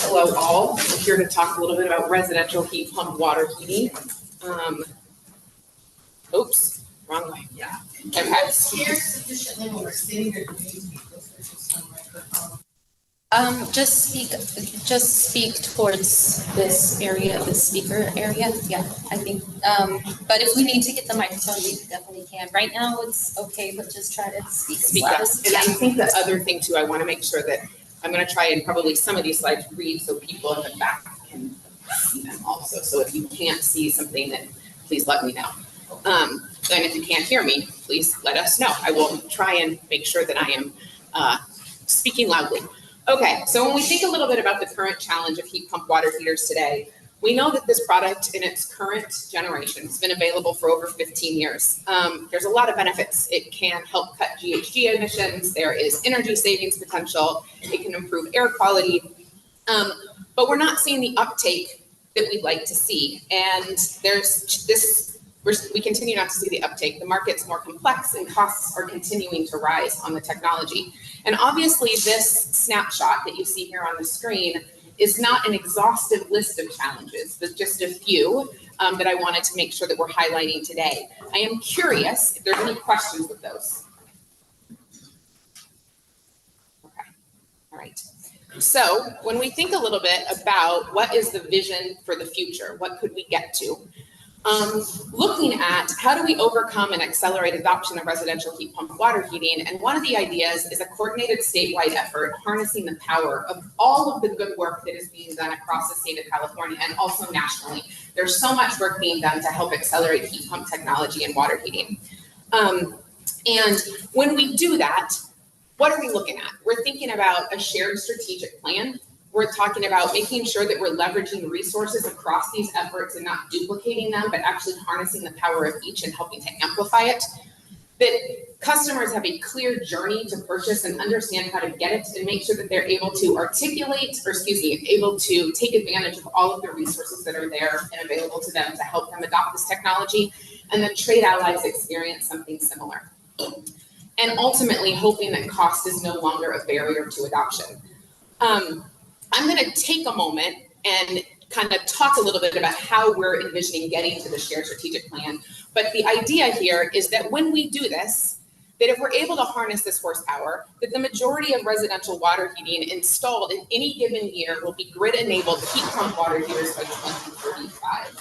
Hello all, I'm here to talk a little bit about residential heat pump water heating. Oops, wrong way. Yeah. Okay. Share sufficiently when we're sitting there. Just speak towards this area, the speaker area. Yeah, I think. But if we need to get the microphone, we definitely can. Right now, it's okay, but just try to speak up. as And I think the other thing too, I want to make sure that I'm going to try and probably some of these slides read so people in the back can see them also. So if you can't see something, then please let me know. And if you can't hear me, please let us know. I will try and make sure that I am speaking loudly. Okay, so when we think a little bit about the current challenge of heat pump water heaters today, we know that this product in its current generation has been available for over 15 years. There's a lot of benefits. It can help cut GHG emissions. There is energy savings potential. It can improve air quality. But we're not seeing the uptake that we'd like to see. And we continue not to see the uptake. The market's more complex and costs are continuing to rise on the technology. And obviously this snapshot that you see here on the screen is not an exhaustive list of challenges, but just a few that I wanted to make sure that we're highlighting today. I am curious if there's any questions with those. Okay, all right. So when we think a little bit about what is the vision for the future, what could we get to? Looking at how do we overcome and accelerate adoption of residential heat pump water heating, and one of the ideas is a coordinated statewide effort harnessing the power of all of the good work that is being done across the state of California and also nationally. There's so much work being done to help accelerate heat pump technology and water heating. And when we do that, what are we looking at? We're thinking about a shared strategic plan. We're talking about making sure that we're leveraging resources across these efforts and not duplicating them, but actually harnessing the power of each and helping to amplify it. That customers have a clear journey to purchase and understand how to get it and make sure that they're able to able to take advantage of all of the resources that are there and available to them to help them adopt this technology, and then trade allies experience something similar. And ultimately hoping that cost is no longer a barrier to adoption. I'm going to take a moment and kind of talk a little bit about how we're envisioning getting to the shared strategic plan. But the idea here is that when we do this, that if we're able to harness this horsepower, that the majority of residential water heating installed in any given year will be grid-enabled heat pump water heaters by 2035.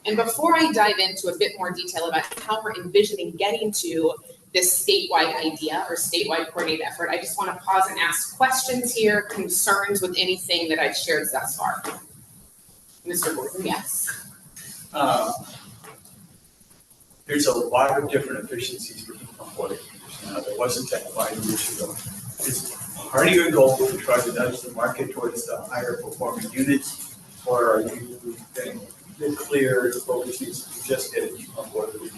And before I dive into a bit more detail about how we're envisioning getting to this statewide idea or statewide coordinated effort, I just want to pause and ask questions here, concerns with anything that I've shared thus far. Mr. Gordon, yes. There's a lot of different efficiencies for heat pump water heaters. Now, there wasn't that 5 years ago. Is part of your goal to try to nudge the market towards the higher performing units, or are you getting clear the focus needs to just get a heat pump water heater?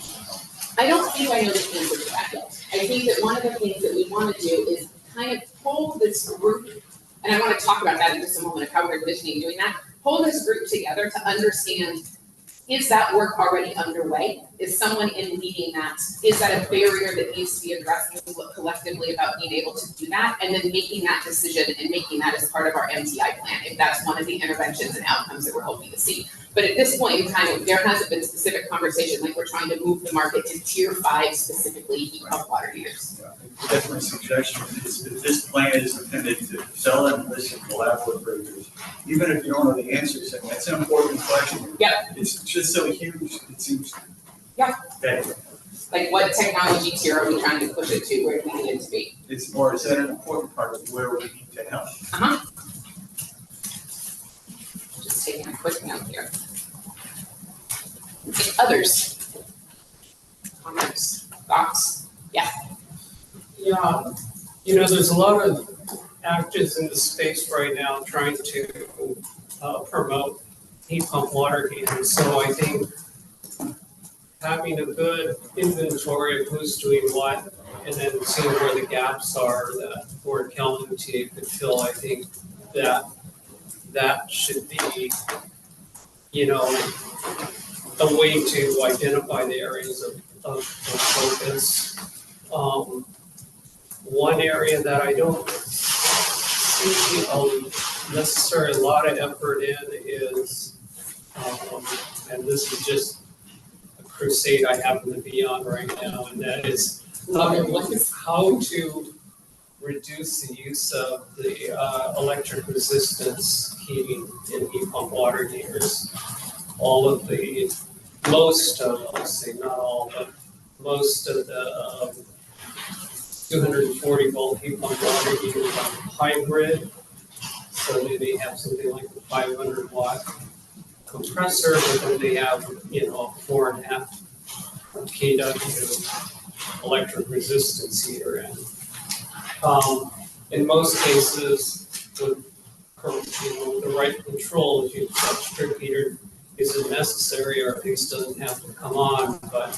I don't think I know the answer to that yet. I think that one of the things that we want to do is kind of pull this group, and I want to talk about that in just a moment of how we're envisioning doing that, pull this group together to understand, is that work already underway? Is someone in leading that? Is that a barrier that needs to be addressed? And we look collectively about being able to do that, and then making that decision and making that as part of our MTI plan, if that's one of the interventions and outcomes that we're hoping to see. But at this point in time, there hasn't been specific conversation like we're trying to move the market to tier 5 specifically heat pump water heaters. That's my suggestion, is that this plan is intended to sell and listen to lab operators, even if you don't know the answers, and that's an important question. Yep. It's just so huge, it seems. Yeah. Better. Like what technology tier are we trying to push it to, where do we need it to be? It's more, is that an important part of where we need to help? Just taking a quick note here. Okay, others? Comments, thoughts? Yeah. Yeah, there's a lot of actors in the space right now trying to promote heat pump water heaters. So I think having a good inventory of who's doing what, and then seeing where the gaps are that where CalMTA could fill, I think that should be, a way to identify the areas of focus. One area that I don't see necessarily a lot of effort in is, and this is just a crusade I happen to be on right now, and that is how to reduce the use of the electric resistance heating in heat pump water heaters. Most of, I'll say not all, but most of the 240 volt heat pump water heaters are hybrid. So they have something like a 500 watt compressor, but then they have, a 4.5 kW electric resistance heater in most cases, with the right control, if you strip heater isn't necessary or at least doesn't have to come on, but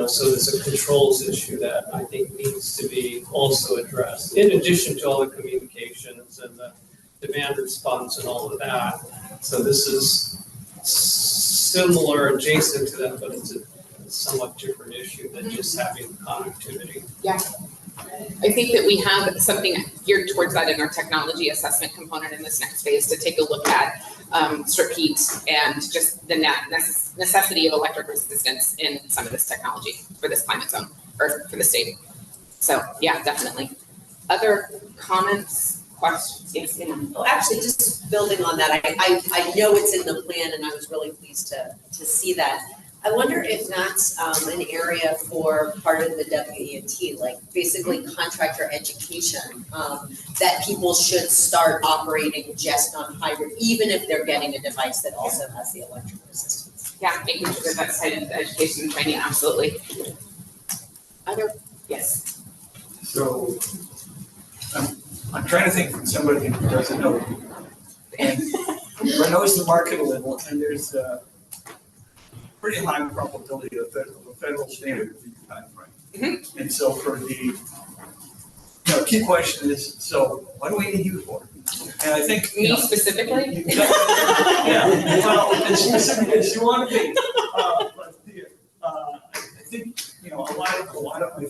so there's a controls issue that I think needs to be also addressed, in addition to all the communications and the demand response and all of that. So this is similar, adjacent to that, but it's a somewhat different issue than just having connectivity. Yeah. I think that we have something geared towards that in our technology assessment component in this next phase, to take a look at strip heat and just the necessity of electric resistance in some of this technology for this climate zone or for the state. So yeah, definitely. Other comments, questions? Yes, Anna. Well, actually, just building on that, I know it's in the plan and I was really pleased to see that. I wonder if that's an area for part of the WET, like basically contractor education, that people should start operating just on hybrid, even if they're getting a device that also has the electric resistance. Yeah, making sure that that's cited in the education and training, absolutely. Other, yes. So, I'm trying to think from somebody who doesn't know. And who knows the market a little, and there's pretty high probability of a federal standard for your timeframe. And so for the, key question is, so what do we need you for? And I think. Me specifically? Yeah, well, as specific as you want to be. I think, a lot of,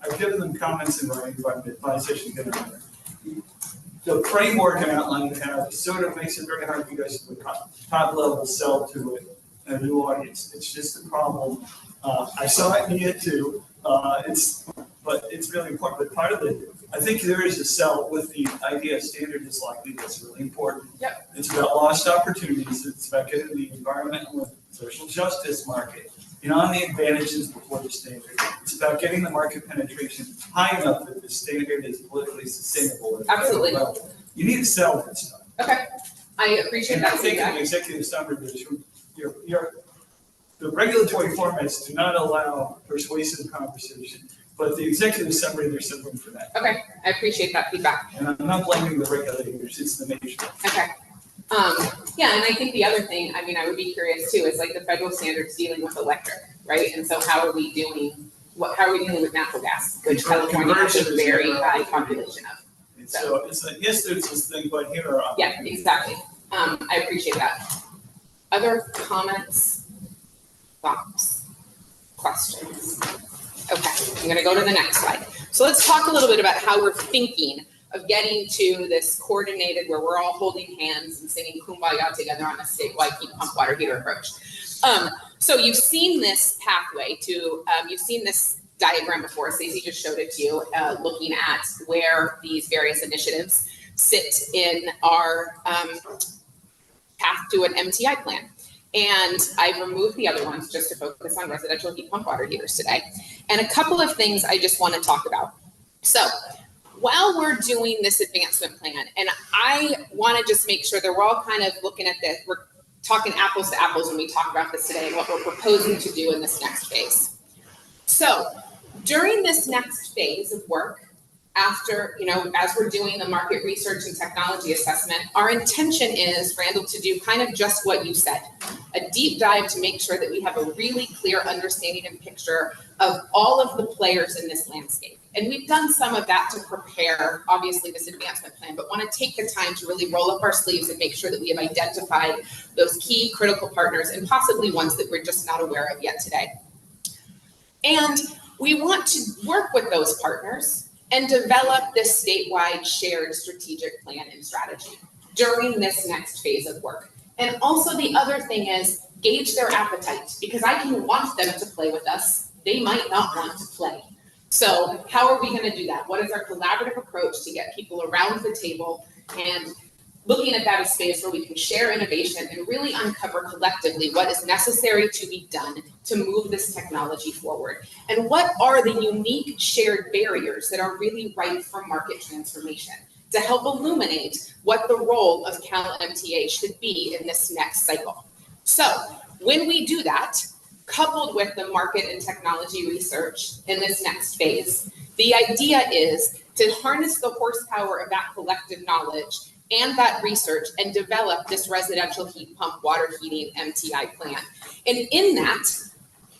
I've given them comments in writing, but my session getting on there. The framework and outline you have sort of makes it very hard for you guys to top level sell to a new audience. It's just a problem. I saw it in it too. But it's really important. But part of it, I think there is a sell with the idea of standard is likely. That's really important. Yep. It's about lost opportunities. It's about getting the environmental and social justice market on the advantages before the standard. It's about getting the market penetration high enough that the standard is politically sustainable. Absolutely. You need to sell that stuff. Okay, I appreciate And that I think in feedback. the executive summary, the regulatory formats do not allow persuasive conversation, but the executive summary, there's some room for that. Okay, I appreciate that feedback. And I'm not blaming the regulators, it's the nation. Okay. Yeah, and I think the other thing, I would be curious too, is like the federal standards dealing with electric, right? And so how are we dealing with natural gas, which California has a very high population of? And so it's like, yes, there's this thing, but here are. Yeah, exactly. I appreciate that. Other comments, thoughts, questions? Okay, I'm gonna go to the next slide. So let's talk a little bit about how we're thinking of getting to this coordinated, where we're all holding hands and singing Kumbaya together on a statewide heat pump water heater approach. So you've seen this pathway to, you've seen this diagram before. Stacey just showed it to you, looking at where these various initiatives sit in our path to an MTI plan. And I've removed the other ones just to focus on residential heat pump water heaters today. And a couple of things I just want to talk about. So while we're doing this advancement plan, and I want to just make sure that we're all kind of looking at this, we're talking apples to apples when we talk about this today and what we're proposing to do in this next phase. So during this next phase of work, after, as we're doing the market research and technology assessment, our intention is, Randall, to do kind of just what you said, a deep dive to make sure that we have a really clear understanding and picture of all of the players in this landscape. And we've done some of that to prepare, obviously, this advancement plan, but want to take the time to really roll up our sleeves and make sure that we have identified those key critical partners and possibly ones that we're just not aware of yet today. And we want to work with those partners and develop this statewide shared strategic plan and strategy during this next phase of work. And also the other thing is gauge their appetite, because I can want them to play with us. They might not want to play. So how are we going to do that? What is our collaborative approach to get people around the table and looking at that as space where we can share innovation and really uncover collectively what is necessary to be done to move this technology forward? And what are the unique shared barriers that are really ripe for market transformation to help illuminate what the role of CalMTA should be in this next cycle? So when we do that, coupled with the market and technology research in this next phase, the idea is to harness the horsepower of that collective knowledge and that research and develop this residential heat pump water heating MTI plan. And in that,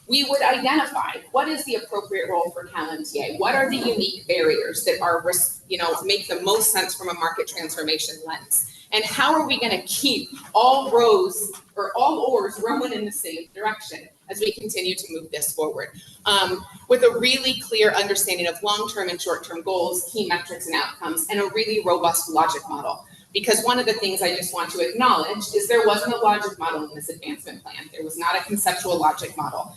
we would identify what is the appropriate role for CalMTA, what are the unique barriers that are, make the most sense from a market transformation lens, and how are we going to keep all rows or all oars rowing in the same direction as we continue to move this forward, with a really clear understanding of long-term and short-term goals, key metrics and outcomes, and a really robust logic model. Because one of the things I just want to acknowledge is there wasn't a logic model in this advancement plan. There was not a conceptual logic model.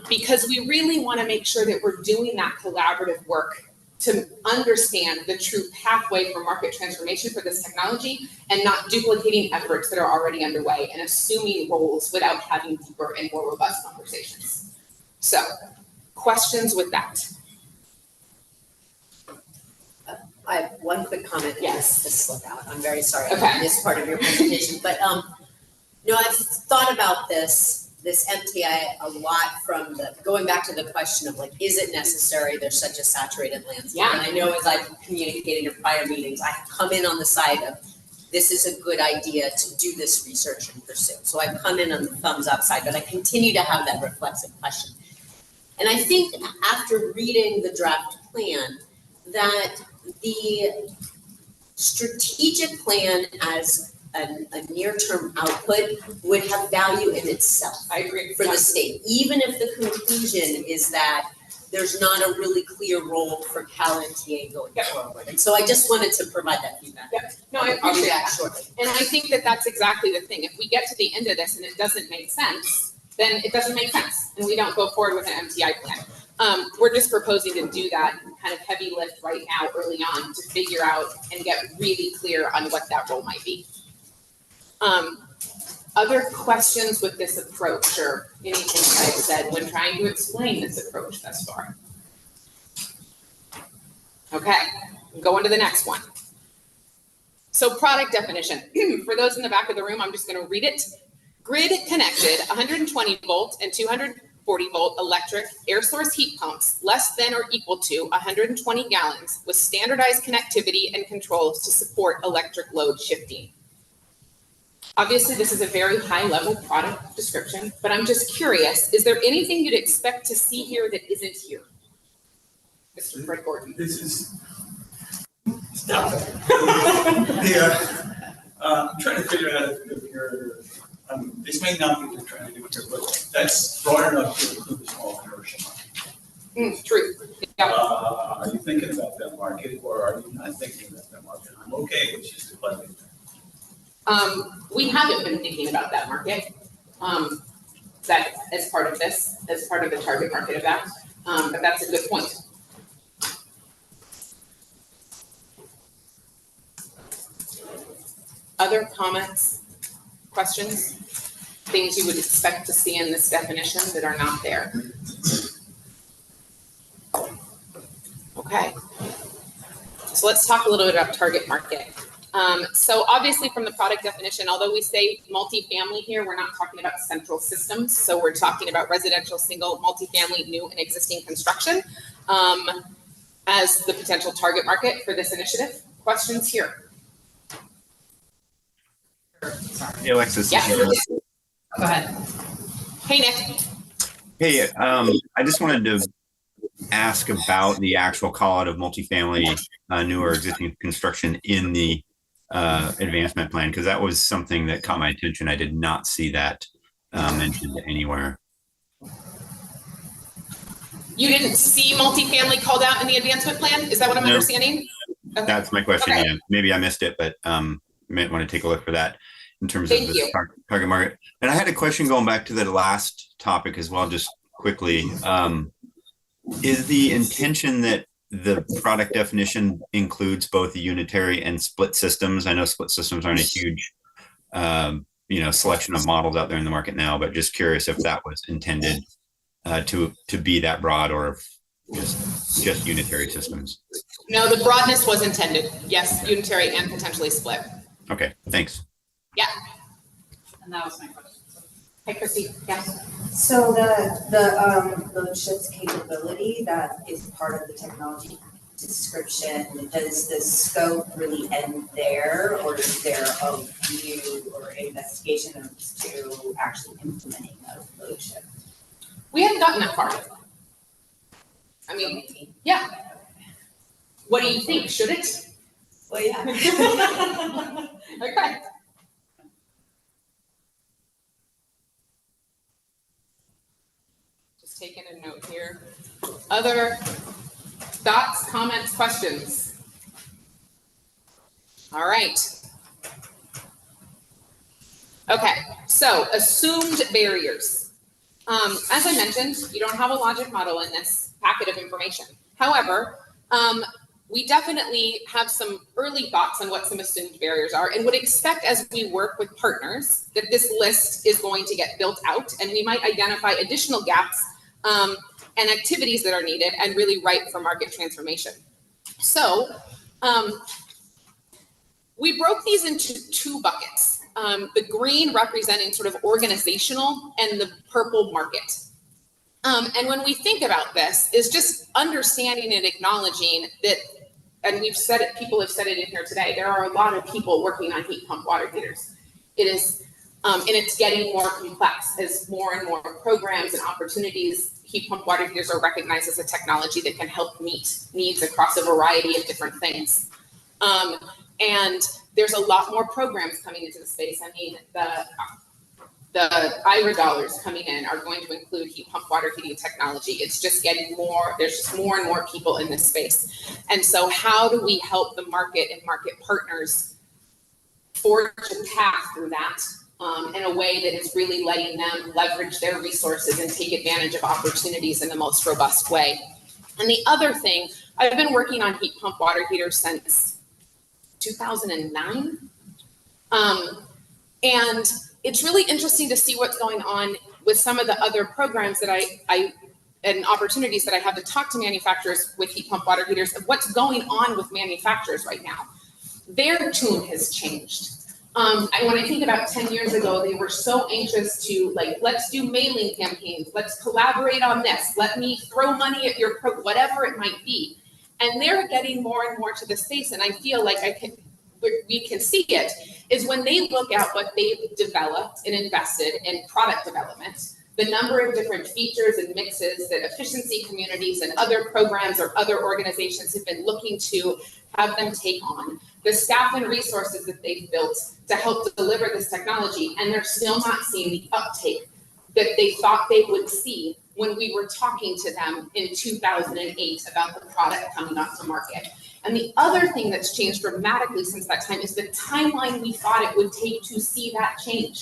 Because we really want to make sure that we're doing that collaborative work to understand the true pathway for market transformation for this technology and not duplicating efforts that are already underway and assuming roles without having deeper and more robust conversations. So, questions with that? I have one quick comment. Yes. To slip out. I'm very sorry. Okay. I missed part of your presentation, but I've thought about this MTI a lot from going back to the question of like, is it necessary? There's such a saturated landscape. Yeah. And I know as I've communicated in prior meetings, I come in on the side of this is a good idea to do this research and pursue. So I've come in on the thumbs up side, but I continue to have that reflexive question. And I think after reading the draft plan, that the strategic plan as a near-term output would have value in itself. I agree. For the state, even if the conclusion is that there's not a really clear role for CalMTA going forward. And so I just wanted to provide that feedback. Yep. No, I I'll be appreciate back that. shortly. And I think that that's exactly the thing. If we get to the end of this and it doesn't make sense, then it doesn't make sense and we don't go forward with an MTI plan. We're just proposing to do that kind of heavy lift right now, early on, to figure out and get really clear on what that role might be. Other questions with this approach or anything that I've said when trying to explain this approach thus far? Okay, going to the next one. So product definition. For those in the back of the room, I'm just going to read it. Grid connected 120 volt and 240 volt electric air source heat pumps less than or equal to 120 gallons with standardized connectivity and controls to support electric load shifting. Obviously, this is a very high-level product description, but I'm just curious, is there anything you'd expect to see here that isn't here? Mr. Fred Gordon. This is, stop it. I'm trying to figure out if you're, this may not be what you're trying to do here, but that's broad enough to include the small commercial market. True. Yeah. Are you thinking about that market or are you not thinking about that market? I'm okay with just declining that. We haven't been thinking about that market, that as part of this, as part of the target market of that, but that's a good point. Other comments, questions, things you would expect to see in this definition that are not there? Okay, so let's talk a little bit about target market. So obviously from the product definition, although we say multifamily here, we're not talking about central systems. So we're talking about residential, single, multifamily, new and existing construction as the potential target market for this initiative. Questions here? Hey, Alexis. Yeah. Go ahead. Hey, Nick. Hey, I just wanted to ask about the actual call out of multifamily, new or existing construction in the advancement plan, because that was something that caught my attention. I did not see that mentioned anywhere. You didn't see multifamily called out in the advancement plan? Is that what I'm No. understanding? Okay. That's my question. Okay. Yeah, maybe I missed it, but you might want to take a look for that in terms Thank of the you. target market. And I had a question going back to the last topic as well, just quickly. Is the intention that the product definition includes both the unitary and split systems? I know split systems aren't a huge, selection of models out there in the market now, but just curious if that was intended to be that broad, or if just unitary systems. No, the broadness was intended. Yes, unitary and potentially split. Okay, thanks. Yeah. And that was my question. Hi, Christy. Yeah. So the load shift capability that is part of the technology description, does the scope really end there, or is there a view or investigation to actually implementing a load shift? We haven't gotten that far. I mean, yeah. What do you think? Should it? Well, yeah. Okay. Just taking a note here. Other thoughts, comments, questions? All right. Okay, so assumed barriers. As I mentioned, you don't have a logic model in this packet of information. However, we definitely have some early thoughts on what some assumed barriers are, and would expect as we work with partners that this list is going to get built out, and we might identify additional gaps and activities that are needed and really ripe for market transformation. So we broke these into two buckets. The green representing sort of organizational and the purple market. And when we think about this, is just understanding and acknowledging that, and we've said it, people have said it in here today, there are a lot of people working on heat pump water heaters. It is, and it's getting more complex as more and more programs and opportunities. Heat pump water heaters are recognized as a technology that can help meet needs across a variety of different things. And there's a lot more programs coming into the space. I mean, the IRA dollars coming in are going to include heat pump water heating technology. It's just getting more, there's just more and more people in this space. And so how do we help the market and market partners forge a path through that in a way that is really letting them leverage their resources and take advantage of opportunities in the most robust way? And the other thing, I've been working on heat pump water heaters since 2009. And it's really interesting to see what's going on with some of the other programs that and opportunities that I have to talk to manufacturers with heat pump water heaters of what's going on with manufacturers right now. Their tune has changed. And when I think about 10 years ago, they were so anxious to let's do mailing campaigns, let's collaborate on this, let me throw money at your whatever it might be. And they're getting more and more to the space, and I feel like we can see it, is when they look at what they've developed and invested in product development, the number of different features and mixes that efficiency communities and other programs or other organizations have been looking to have them take on, the staff and resources that they've built to help deliver this technology, and they're still not seeing the uptake that they thought they would see when we were talking to them in 2008 about the product coming off the market. And the other thing that's changed dramatically since that time is the timeline we thought it would take to see that change.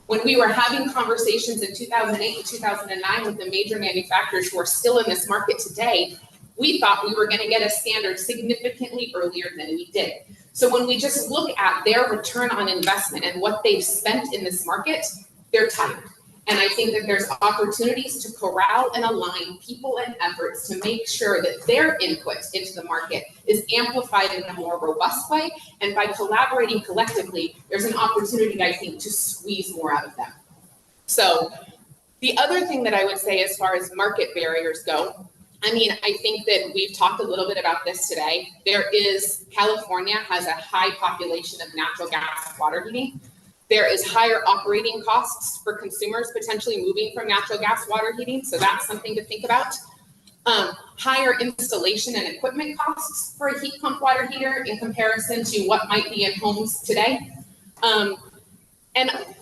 When we were having conversations in 2008 and 2009 with the major manufacturers who are still in this market today, we thought we were going to get a standard significantly earlier than we did. So when we just look at their return on investment and what they've spent in this market, they're tired. And I think that there's opportunities to corral and align people and efforts to make sure that their input into the market is amplified in a more robust way. And by collaborating collectively, there's an opportunity, I think, to squeeze more out of them. So the other thing that I would say as far as market barriers go, I mean, I think that we've talked a little bit about this today. California has a high population of natural gas water heating. There is higher operating costs for consumers potentially moving from natural gas water heating, so that's something to think about. Higher installation and equipment costs for a heat pump water heater in comparison to what might be in homes today. And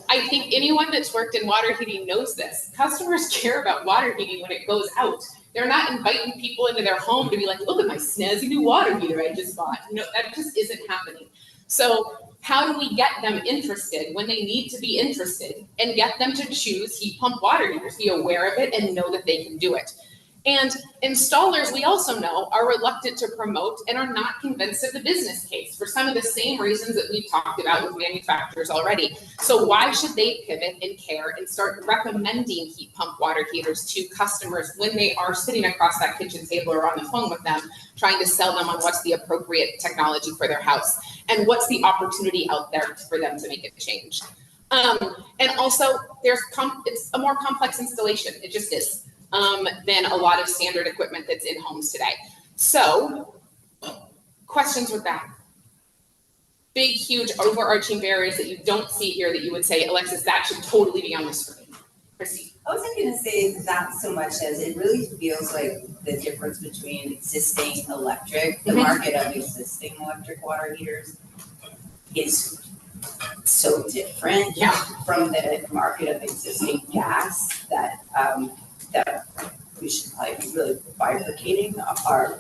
I think anyone that's worked in water heating knows this. Customers care about water heating when it goes out. They're not inviting people into their home to be like, look at my snazzy new water heater I just bought. That just isn't happening. So how do we get them interested when they need to be interested and get them to choose heat pump water heaters, be aware of it and know that they can do it? And installers, we also know, are reluctant to promote and are not convinced of the business case for some of the same reasons that we've talked about with manufacturers already. So why should they pivot and care and start recommending heat pump water heaters to customers when they are sitting across that kitchen table or on the phone with them, trying to sell them on what's the appropriate technology for their house and what's the opportunity out there for them to make a change? And also, it's a more complex installation. It just is. Than a lot of standard equipment that's in homes today. So, questions with that? Big, huge, overarching barriers that you don't see here that you would say, Alexis, that should totally be on the screen. Chrissy. I wasn't gonna say not so much as it really feels like the difference between existing electric, the market of existing electric water heaters is so different from the market of existing gas that we should probably be really bifurcating our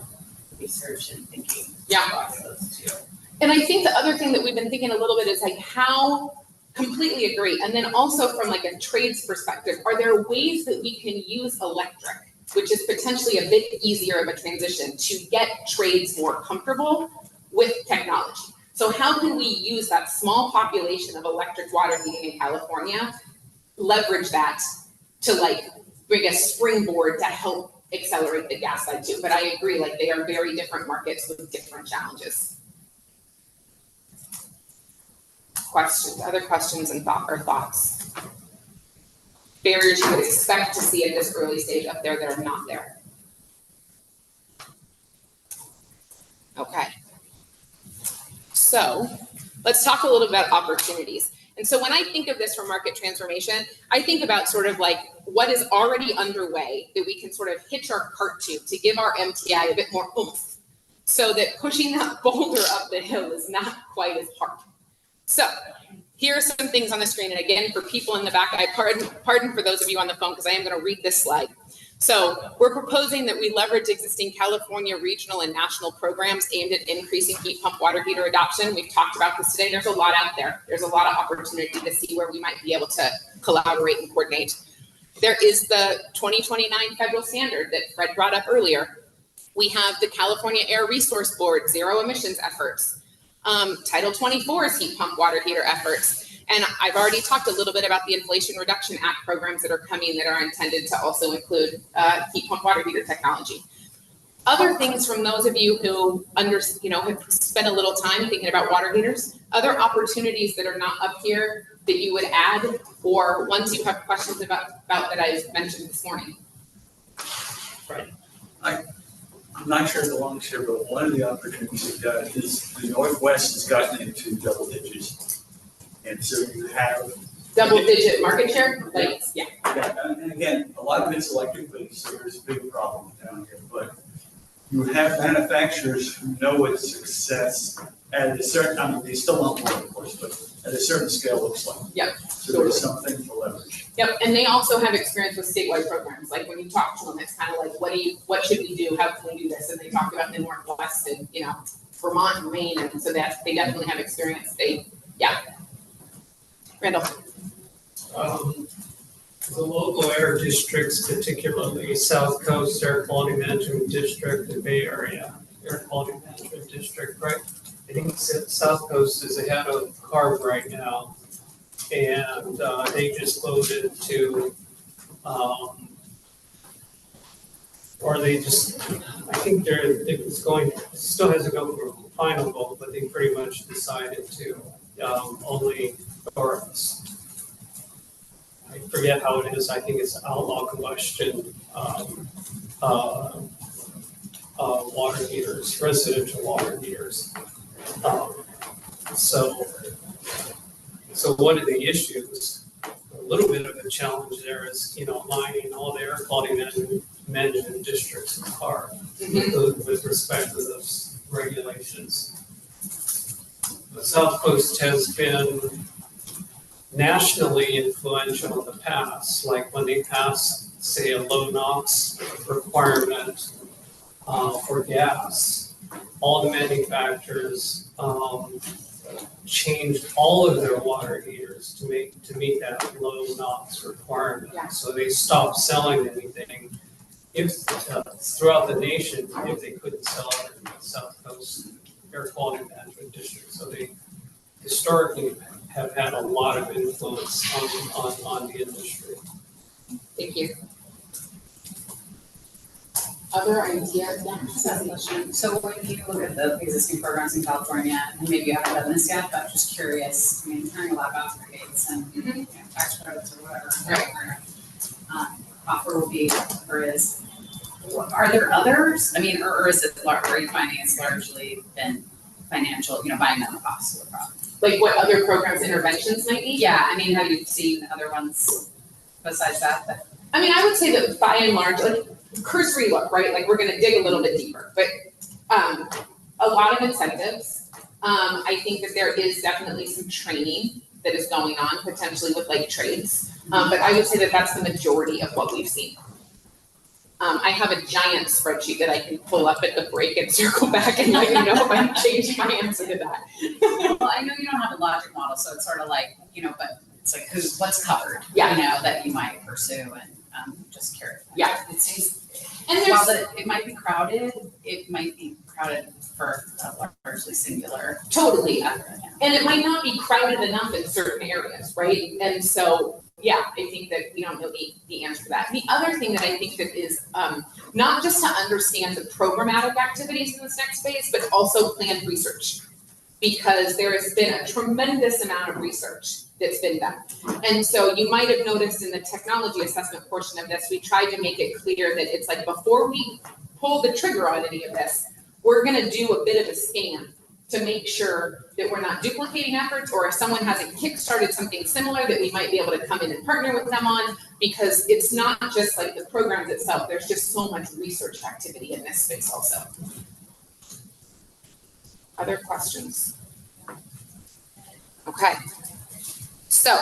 research and thinking across those two. And I think the other thing that we've been thinking a little bit is like how, completely agree. And then also from like a trades perspective, are there ways that we can use electric, which is potentially a bit easier of a transition to get trades more comfortable with technology? So how can we use that small population of electric water heating in California, leverage that to like bring a springboard to help accelerate the gas side too? But I agree, like they are very different markets with different challenges. Questions, other questions and thoughts? Barriers you would expect to see at this early stage up there that are not there. Okay. So let's talk a little about opportunities. And so when I think of this for market transformation, I think about sort of like what is already underway that we can sort of hitch our cart to give our MTI a bit more oomph so that pushing that boulder up the hill is not quite as hard. So here are some things on the screen. And again, for people in the back, I pardon for those of you on the phone because I am going to read this slide. So we're proposing that we leverage existing California regional and national programs aimed at increasing heat pump water heater adoption. We've talked about this today. There's a lot out there. There's a lot of opportunity to see where we might be able to collaborate and coordinate. There is the 2029 federal standard that Fred brought up earlier. We have the California Air Resource Board zero emissions efforts. Title 24's heat pump water heater efforts. And I've already talked a little bit about the Inflation Reduction Act programs that are coming that are intended to also include heat pump water heater technology. Other things from those of you who have spent a little time thinking about water heaters, other opportunities that are not up here that you would add, or ones you have questions about that I mentioned this morning. Right. I'm not sure the long share, but one of the opportunities we've got is the Northwest has gotten into double digits. And so you have Double-digit market share? Like, yeah. And again, a lot of it's electric based, so there's a big problem down here. But you have manufacturers who know what success at a certain, they still don't know, of course, but at a certain scale looks like. Yep. So there's something to leverage. Yep, and they also have experience with statewide programs. Like when you talk to them, it's kind of like, what should we do? How can we do this? And they talked about the Northwest and, Vermont and Maine. And so that they definitely have experience. Randall. The local air districts, particularly South Coast Air Quality Management District and Bay Area Air Quality Management District, right? I think South Coast is ahead of CARB right now. And they just voted to, I think still has to go for a final vote, but they pretty much decided to only, or I forget how it is, I think it's outlaw combustion water heaters, residential water heaters. So one of the issues, a little bit of a challenge there is, aligning all the air quality management districts in CARB with respect to those regulations. The South Coast has been nationally influential in the past, like when they passed say, a low NOx requirement for gas, all the manufacturers changed all of their water heaters to meet that low NOx requirement. Yeah. So they stopped selling anything throughout the nation if they couldn't sell it in the South Coast Air Quality Management District. So they historically have had a lot of influence on the industry. Thank you. Other ideas? Yeah. So when you look at the existing programs in California, and maybe you haven't done this yet, but just curious, I mean, hearing a lot about rebates and you know, tax credits or whatever. Right. Offer will be, or is, are there others? I mean, or is it, are you finding it's largely been financial, you know, buying down the cost of the product? Like what other programs, interventions might be? Yeah, I mean, have you seen other ones besides that? I mean, I would say that by and large, like cursory look, right? Like we're gonna dig a little bit deeper, but a lot of incentives. I think that there is definitely some training that is going on potentially with like trades. But I would say that that's the majority of what we've seen. I have a giant spreadsheet that I can pull up at the break and circle back and let you know if I'm changing my answer to that. Well, I know you don't have a logic model, so it's sort of like, you know, but it's like what's covered, Yeah. you know, that you might pursue and just curious. Yeah. It seems, And while there's it might be crowded, it might be crowded for a largely singular. totally, effort, yeah. and it might not be crowded enough in certain areas, right? And so, yeah, I think that we don't know the answer to that. The other thing that I think that is not just to understand the programmatic activities in this next phase, but also planned research. Because there has been a tremendous amount of research that's been done. And so you might have noticed in the technology assessment portion of this, we tried to make it clear that it's like before we pull the trigger on any of this, we're gonna do a bit of a scan to make sure that we're not duplicating efforts, or if someone hasn't kickstarted something similar, that we might be able to come in and partner with them on, because it's not just like the programs itself, there's just so much research activity in this space also. Other questions? Okay. So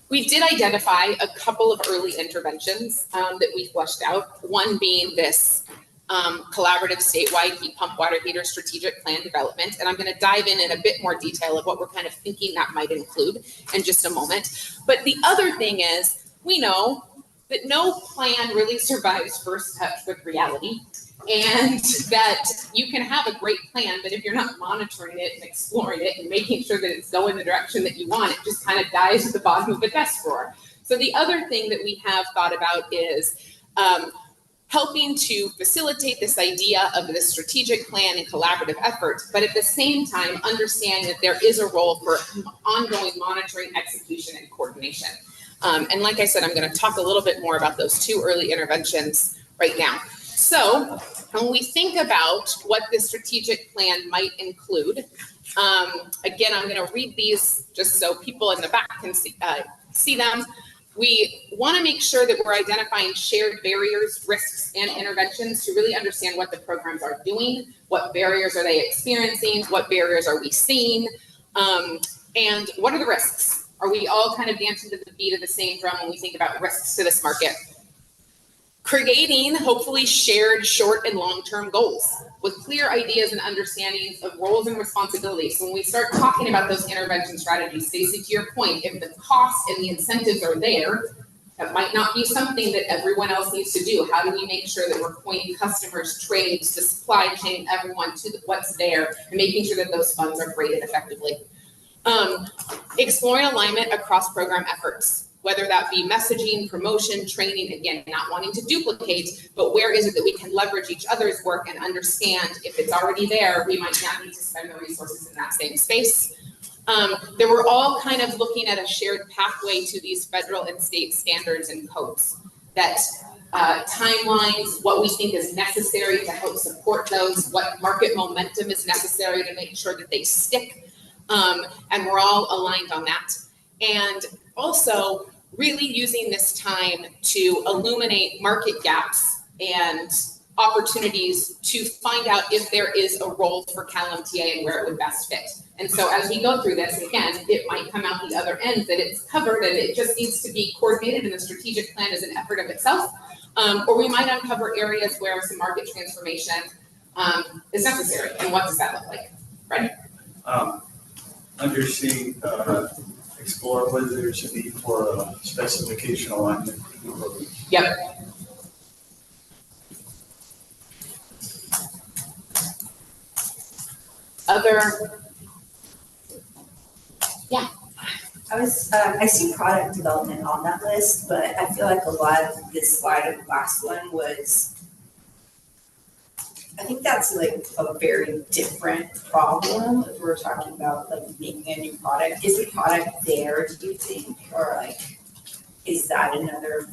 we did identify a couple of early interventions that we fleshed out. One being this collaborative statewide heat pump water heater strategic plan development. And I'm going to dive in a bit more detail of what we're kind of thinking that might include in just a moment. But the other thing is, we know that no plan really survives first touch with reality. And that you can have a great plan, but if you're not monitoring it and exploring it and making sure that it's going the direction that you want, it just kind of dies at the bottom of the desk drawer. So the other thing that we have thought about is helping to facilitate this idea of this strategic plan and collaborative effort, but at the same time, understanding that there is a role for ongoing monitoring, execution, and coordination. And like I said, I'm going to talk a little bit more about those two early interventions right now. So when we think about what the strategic plan might include, again, I'm going to read these just so people in the back can see them. We want to make sure that we're identifying shared barriers, risks, and interventions to really understand what the programs are doing, what barriers are they experiencing, what barriers are we seeing, and what are the risks? Are we all kind of dancing to the beat of the same drum when we think about risks to this market? Creating, hopefully, shared short and long-term goals with clear ideas and understandings of roles and responsibilities. So when we start talking about those intervention strategies, Stacey, to your point, if the costs and the incentives are there, that might not be something that everyone else needs to do. How do we make sure that we're pointing customers, trades, the supply chain, everyone to what's there, and making sure that those funds are graded effectively? Exploring alignment across program efforts, whether that be messaging, promotion, training, again, not wanting to duplicate, but where is it that we can leverage each other's work and understand if it's already there, we might not need to spend the resources in that same space. They were all kind of looking at a shared pathway to these federal and state standards and codes, that timelines, what we think is necessary to help support those, what market momentum is necessary to make sure that they stick, and we're all aligned on that. And also really using this time to illuminate market gaps and opportunities to find out if there is a role for CalMTA and where it would best fit. And so as we go through this, again, it might come out the other end that it's covered and it just needs to be coordinated and the strategic plan is an effort of itself. Or we might uncover areas where some market transformation is necessary. And what does that look like? Right? Undersea, explore whether there's a need for a specification alignment. Yep. Other, I see product development on that list, but I feel like a lot of this slide of the last one was, I think that's like a very different problem if we're talking about like making a new product. Is the product there, do you think, or like, is that another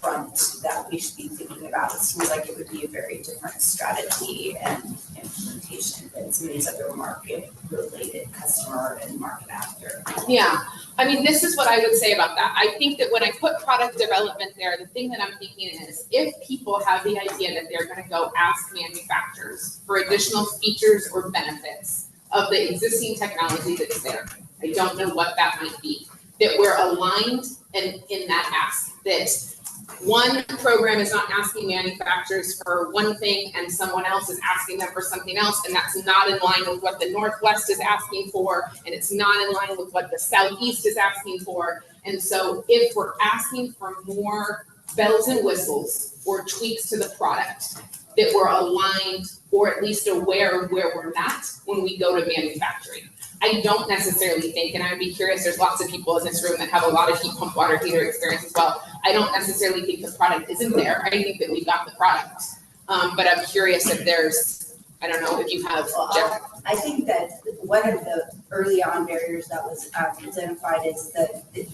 front that we should be thinking about? It seems like it would be a very different strategy and implementation than some of these other market-related customer and market actor. yeah. I mean, this is what I would say about that. I think that when I put product development there, the thing that I'm thinking is if people have the idea that they're gonna go ask manufacturers for additional features or benefits of the existing technology that's there, I don't know what that might be, that we're aligned in that ask, that one program is not asking manufacturers for one thing and someone else is asking them for something else, and that's not in line with what the Northwest is asking for, and it's not in line with what the Southeast is asking for. And so if we're asking for more bells and whistles or tweaks to the product, that we're aligned or at least aware of where we're not when we go to manufacturing. I don't necessarily think, and I would be curious, there's lots of people in this room that have a lot of heat pump water heater experience as well. I don't necessarily think the product isn't there. I think that we've got the product. But I'm curious if there's, I don't know if you have, Jeff. I think that one of the early on barriers that was identified is that, they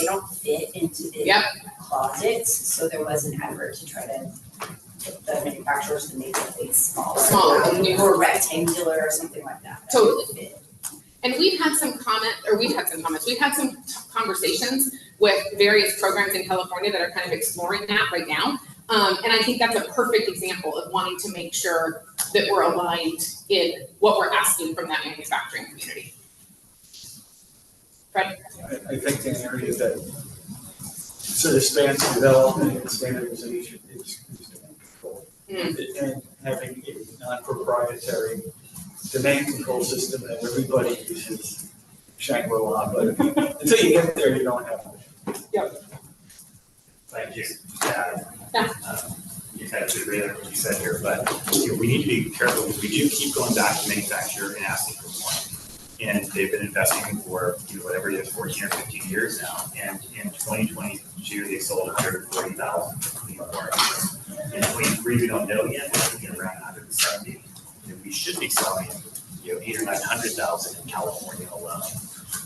don't fit into the Yep. closets. So there was an effort to try to get the manufacturers to make it smaller. Smaller. Or rectangular or something like that. Totally. And we've had some conversations with various programs in California that are kind of exploring that right now. And I think that's a perfect example of wanting to make sure that we're aligned in what we're asking from that manufacturing community. Fred? I think an area that sort of spans development and standardization is demand control. And having a non-proprietary demand control system that everybody uses, Shangri-La, but until you get there, you don't have much. Yep. Thank you. Yeah. You kind of agree with what you said here, but we need to be careful because we do keep going back to manufacturer and asking for more. And they've been investing for whatever it is, 14 or 15 years now. And in 2022, they sold 140,000 more. In 23, we don't know yet, but around 170. We should be selling 800,000 or 900,000 in California alone,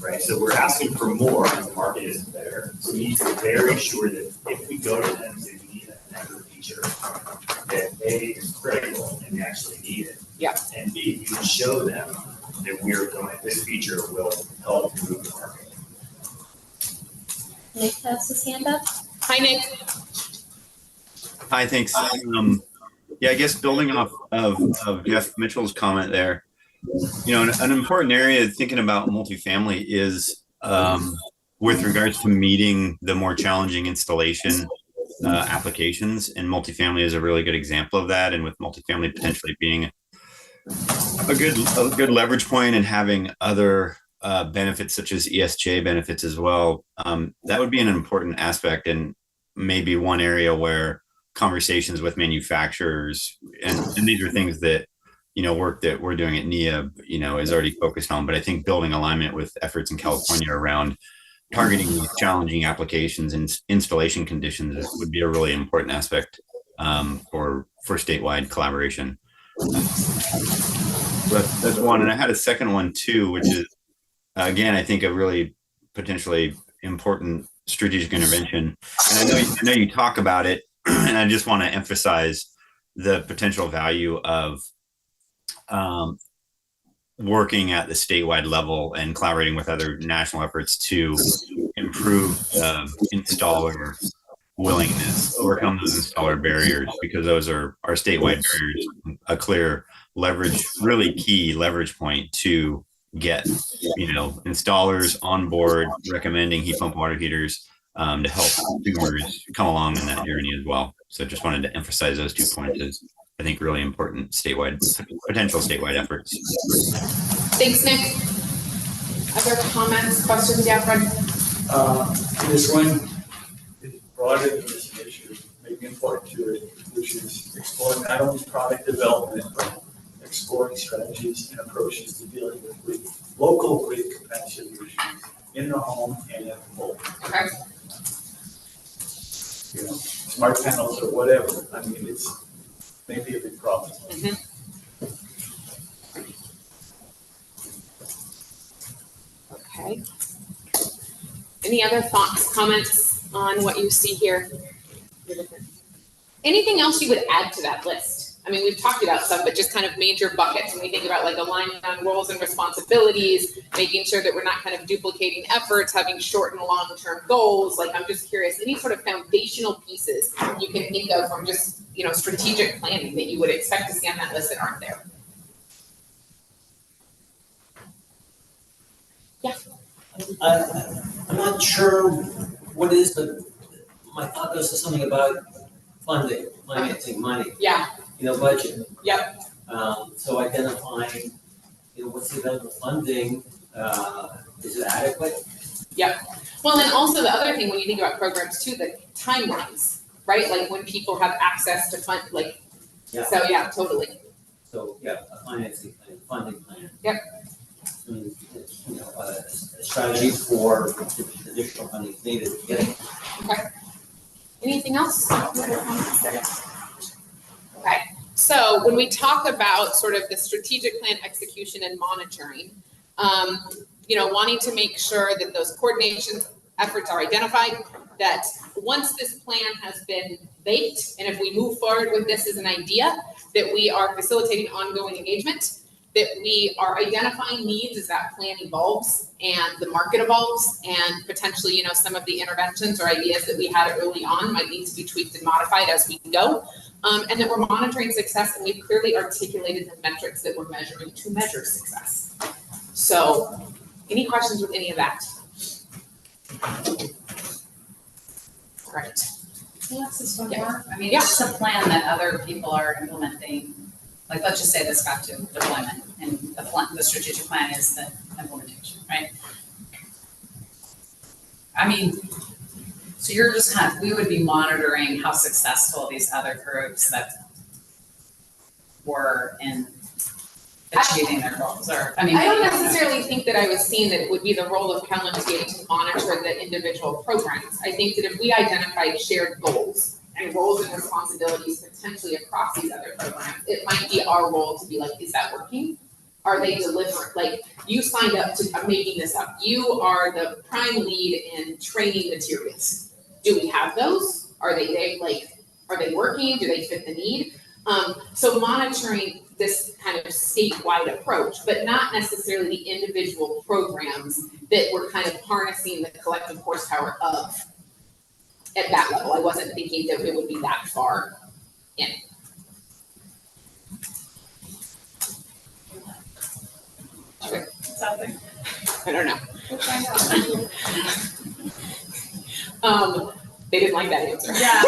right? So we're asking for more and the market isn't there. So we need to be very sure that if we go to them and say we need another feature, that A, is critical and we actually need it. Yeah. And B, we can show them that this feature will help move the market. Nick has his hand up. Hi, Nick. Hi, thanks. Yeah, I guess building off of Jeff Mitchell's comment there, an important area thinking about multifamily is with regards to meeting the more challenging installation applications, and multifamily is a really good example of that. And with multifamily potentially being a good leverage point and having other benefits such as ESG benefits as well, that would be an important aspect and maybe one area where conversations with manufacturers, and these are things that, work that we're doing at NIA, is already focused on. But I think building alignment with efforts in California around targeting these challenging applications and installation conditions would be a really important aspect for statewide collaboration. That's one. And I had a second one too, which is, again, I think a really potentially important strategic intervention. And I know you talk about it, and I just want to emphasize the potential value of working at the statewide level and collaborating with other national efforts to improve installer willingness, overcome those installer barriers, because those are statewide barriers, a clear leverage, really key leverage point to get, installers on board recommending heat pump water heaters to help consumers come along in that journey as well. So just wanted to emphasize those 2 points as I think really important potential statewide efforts. Thanks, Nick. Other comments, questions, yeah, Fred? This one is broader than this issue, maybe important to it, which is exploring not only product development, but exploring strategies and approaches to dealing with local grid capacity issues in the home and at the pole. Okay. Smart panels or whatever. I mean, it's maybe a big problem. Okay. Any other thoughts, comments on what you see here? Anything else you would add to that list? I mean, we've talked about some, but just kind of major buckets when we think about like aligning on roles and responsibilities, making sure that we're not kind of duplicating efforts, having short and long-term goals. Like, I'm just curious, any sort of foundational pieces you can think of from just, strategic planning that you would expect to see on that list that aren't there? Yeah. I'm not sure what it is, but my thought goes to something about funding, financing, money, Yeah. Budget. Yep. So identifying, what's the available funding, is it adequate? Yep. Well, and also the other thing when you think about programs too, the timelines, right? Like when people have access to fund, like, Yeah. so yeah, totally. So, yeah, a financing plan, funding plan. Yep. And, a strategy for additional funding needed to get it. Okay. Anything else? Okay. So when we talk about sort of the strategic plan execution and monitoring, wanting to make sure that those coordination efforts are identified, that once this plan has been baked, and if we move forward with this as an idea, that we are facilitating ongoing engagement, that we are identifying needs as that plan evolves and the market evolves, and potentially, some of the interventions or ideas that we had early on might need to be tweaked and modified as we go. And that we're monitoring success, and we've clearly articulated the metrics that we're measuring to measure success. So, any questions with any of that? All right. Let's just one Yeah. more. I mean, Yeah. it's a plan that other people are implementing. Like, let's just say this back to deployment, and the strategic plan is the implementation, right? I mean, so you're just we would be monitoring how successful these other groups that were in achieving their goals, or, I mean. I don't necessarily think that I was seeing that it would be the role of CalMTA to monitor the individual programs. I think that if we identified shared goals and roles and responsibilities potentially across these other programs, it might be our role to be like, is that working? Are they delivering? Like, you signed up to, I'm making this up, you are the prime lead in training materials. Do we have those? Are they working? Do they fit the need? So monitoring this kind of statewide approach, but not necessarily the individual programs that we're kind of harnessing the collective horsepower of at that level. I wasn't thinking that it would be that far in. Something. I don't know. They didn't like that answer. Yeah.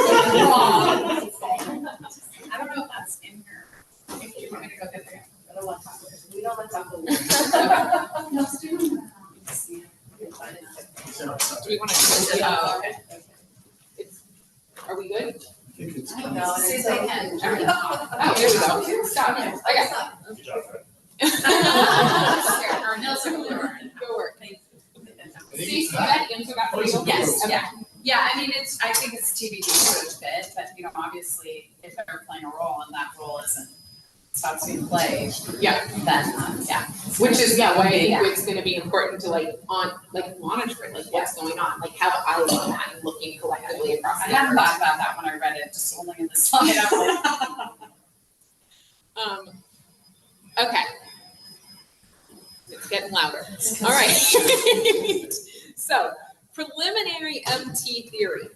I don't know if that's in here. If you want me to go get there. I don't want to talk about it. We don't want to talk about Do we want to? Oh, okay. Are we good? No, See if they can. Oh, here we go. Stop. Okay. Good job, Fred. Or Nelson will learn. Go work. Thank you. Steve, did that answer that for you? Yes, Okay. yeah. Yeah, I mean, I think it's TBD for a bit, but, obviously, if they're playing a role and that role stops being played, Yeah. then, yeah. Which is, why I think Yeah. it's gonna be important to monitor it, like what's going on, like have eyes on that and looking collectively across I the hadn't efforts. thought about that when I read it, just only in the slide. Okay. It's getting louder. All right. So, preliminary MT theory.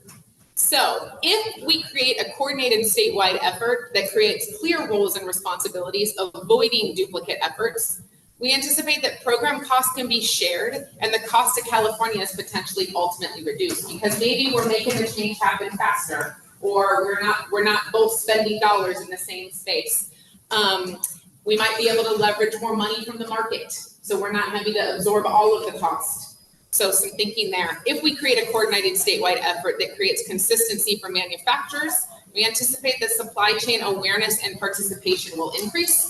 So if we create a coordinated statewide effort that creates clear roles and responsibilities, avoiding duplicate efforts, we anticipate that program costs can be shared and the cost to California is potentially ultimately reduced, because maybe we're making the change happen faster, or we're not both spending dollars in the same space. We might be able to leverage more money from the market, so we're not having to absorb all of the cost. So some thinking there. If we create a coordinated statewide effort that creates consistency for manufacturers, we anticipate that supply chain awareness and participation will increase.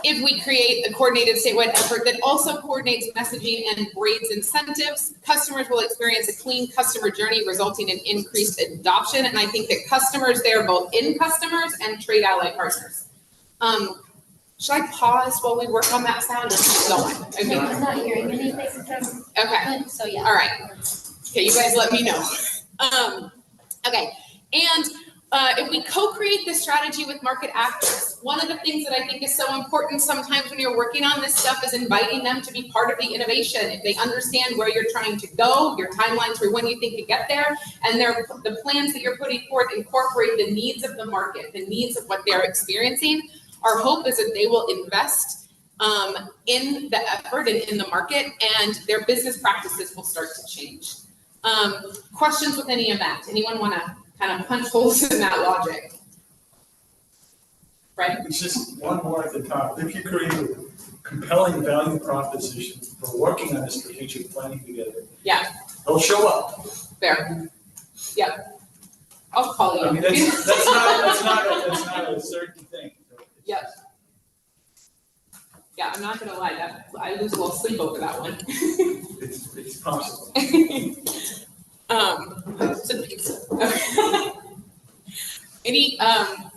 If we create a coordinated statewide effort that also coordinates messaging and grades incentives, customers will experience a clean customer journey, resulting in increased adoption. And I think that customers there, both in customers and trade ally partners. Should I pause while we work on that sound or keep going? Okay. I'm not hearing anything from, Okay. so yeah. All right. Okay, you guys let me know. Okay, and if we co-create this strategy with market actors, one of the things that I think is so important sometimes when you're working on this stuff is inviting them to be part of the innovation. If they understand where you're trying to go, your timelines for when you think to get there, and the plans that you're putting forth incorporate the needs of the market, the needs of what they're experiencing, our hope is that they will invest in the effort and in the market, and their business practices will start to change. Questions with any of that? Anyone want to kind of punch holes in that logic? Right? It's just one more at the top. If you create a compelling value proposition for working on this strategic planning together, Yeah, they'll show up. fair. Yep. I'll call you. I mean, that's not a certain thing. Yep. Yeah, I'm not gonna lie, that I lose a little sleep over that one. It's possible. Some pizza. Any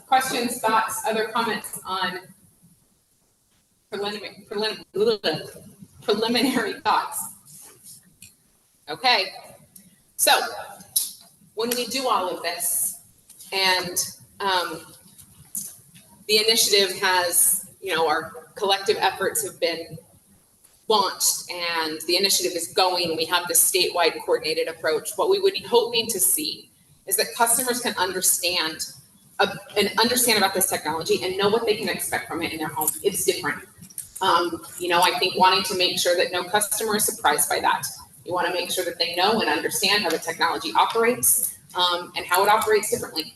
questions, thoughts, other comments on preliminary thoughts? Okay, so when we do all of this, and the initiative has, our collective efforts have been launched and the initiative is going, we have this statewide coordinated approach. What we would be hoping to see is that customers can understand about this technology and know what they can expect from it in their home. It's different. I think wanting to make sure that no customer is surprised by that. You want to make sure that they know and understand how the technology operates and how it operates differently.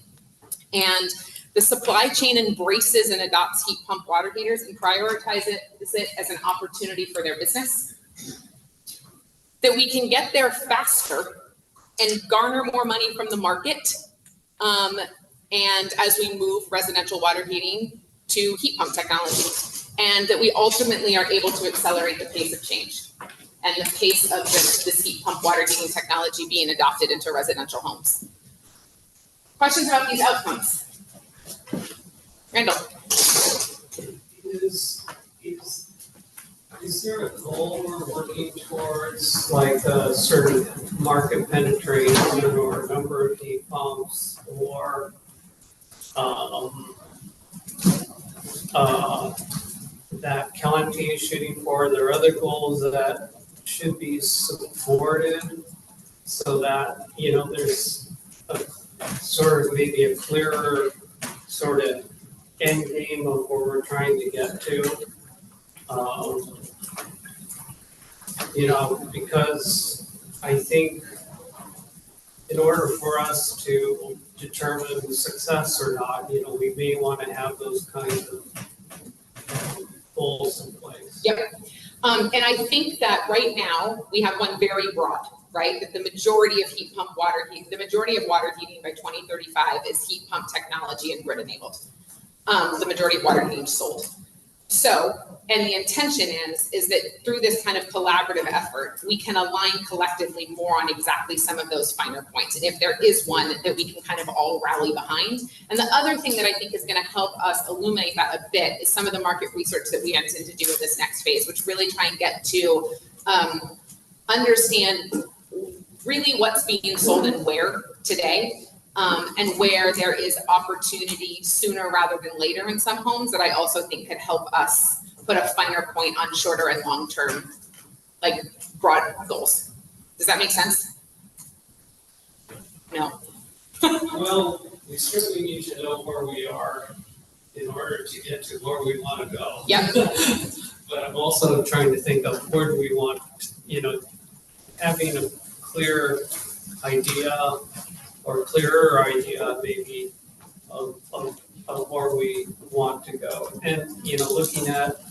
And the supply chain embraces and adopts heat pump water heaters and prioritizes it as an opportunity for their business. That we can get there faster and garner more money from the market. And as we move residential water heating to heat pump technology, and that we ultimately are able to accelerate the pace of change and the pace of this heat pump water heating technology being adopted into residential homes. Questions about these outcomes? Randall. Is there a goal we're working towards, like a certain market penetration or number of heat pumps, or that CalMTA is shooting for? Are there other goals that should be supported so that, there's a sort of maybe a clearer sort of end game of where we're trying to get to? Because I think in order for us to determine success or not, we may want to have those kinds of goals in place. Yep. And I think that right now we have one very broad, right? That the majority of water heating by 2035 is heat pump technology and grid enabled. The majority of water heating sold. So, and the intention is that through this kind of collaborative effort, we can align collectively more on exactly some of those finer points. And if there is one that we can kind of all rally behind. And the other thing that I think is going to help us illuminate that a bit is some of the market research that we intend to do in this next phase, which really try and get to understand really what's being sold and where today. And where there is opportunity sooner rather than later in some homes that I also think could help us put a finer point on shorter and long-term, like broad goals. Does that make sense? No. Well, we certainly need to know where we are in order to get to where we want to go. Yeah. But I'm also trying to think of where do we want, having a clear idea or clearer idea maybe of where we want to go. And, looking at